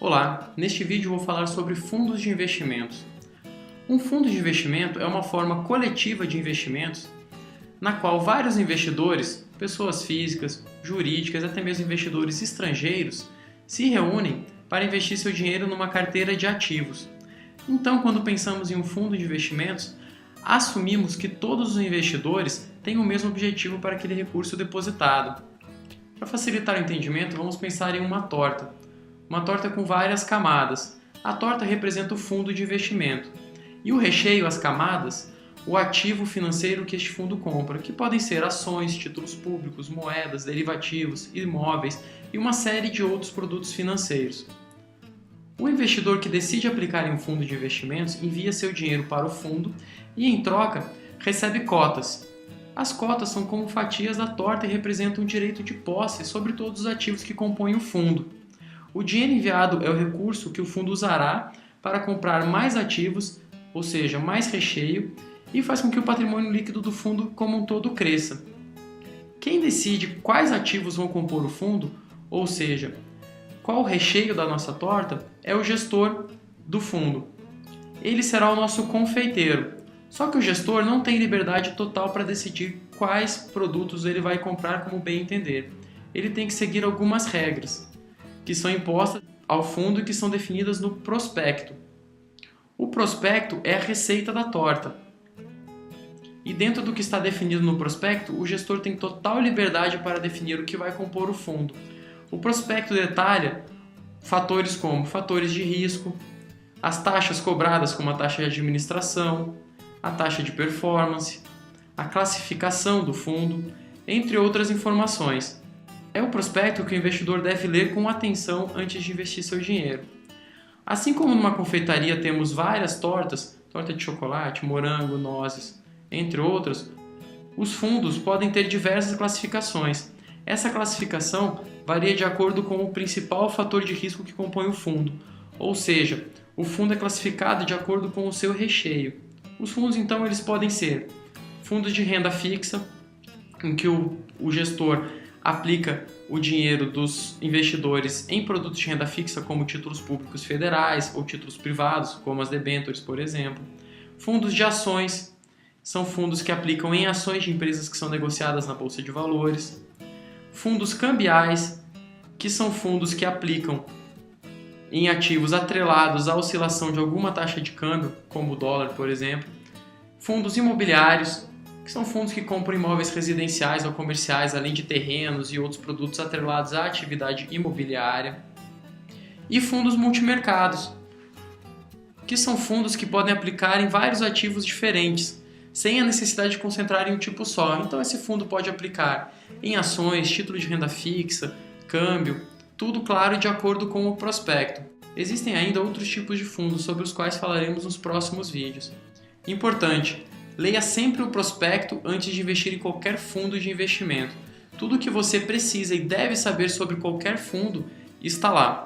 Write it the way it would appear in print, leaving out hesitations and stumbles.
Olá, neste vídeo eu vou falar sobre fundos de investimentos. Um fundo de investimento é uma forma coletiva de investimentos na qual vários investidores, pessoas físicas, jurídicas, até mesmo investidores estrangeiros, se reúnem para investir seu dinheiro numa carteira de ativos. Então, quando pensamos em um fundo de investimentos, assumimos que todos os investidores têm o mesmo objetivo para aquele recurso depositado. Para facilitar o entendimento, vamos pensar em uma torta. Uma torta com várias camadas. A torta representa o fundo de investimento. E o recheio, as camadas, o ativo financeiro que este fundo compra, que podem ser ações, títulos públicos, moedas, derivativos, imóveis e uma série de outros produtos financeiros. O investidor que decide aplicar em um fundo de investimentos envia seu dinheiro para o fundo e, em troca, recebe cotas. As cotas são como fatias da torta e representam um direito de posse sobre todos os ativos que compõem o fundo. O dinheiro enviado é o recurso que o fundo usará para comprar mais ativos, ou seja, mais recheio, e faz com que o patrimônio líquido do fundo como um todo cresça. Quem decide quais ativos vão compor o fundo, ou seja, qual o recheio da nossa torta, é o gestor do fundo. Ele será o nosso confeiteiro. Só que o gestor não tem liberdade total para decidir quais produtos ele vai comprar como bem entender. Ele tem que seguir algumas regras que são impostas ao fundo e que são definidas no prospecto. O prospecto é a receita da torta. E dentro do que está definido no prospecto, o gestor tem total liberdade para definir o que vai compor o fundo. O prospecto detalha fatores como fatores de risco, as taxas cobradas como a taxa de administração, a taxa de performance, a classificação do fundo, entre outras informações. É o prospecto que o investidor deve ler com atenção antes de investir seu dinheiro. Assim como numa confeitaria temos várias tortas, torta de chocolate, morango, nozes, entre outras, os fundos podem ter diversas classificações. Essa classificação varia de acordo com o principal fator de risco que compõe o fundo, ou seja, o fundo é classificado de acordo com o seu recheio. Os fundos, então, eles podem ser fundos de renda fixa, em que o gestor aplica o dinheiro dos investidores em produtos de renda fixa, como títulos públicos federais ou títulos privados, como as debêntures, por exemplo. Fundos de ações são fundos que aplicam em ações de empresas que são negociadas na Bolsa de Valores. Fundos cambiais, que são fundos que aplicam em ativos atrelados à oscilação de alguma taxa de câmbio, como o dólar, por exemplo. Fundos imobiliários, que são fundos que compram imóveis residenciais ou comerciais, além de terrenos e outros produtos atrelados à atividade imobiliária. E fundos multimercados, que são fundos que podem aplicar em vários ativos diferentes, sem a necessidade de concentrar em um tipo só. Então esse fundo pode aplicar em ações, título de renda fixa, câmbio, tudo claro de acordo com o prospecto. Existem ainda outros tipos de fundos sobre os quais falaremos nos próximos vídeos. Importante, leia sempre o prospecto antes de investir em qualquer fundo de investimento. Tudo o que você precisa e deve saber sobre qualquer fundo está lá.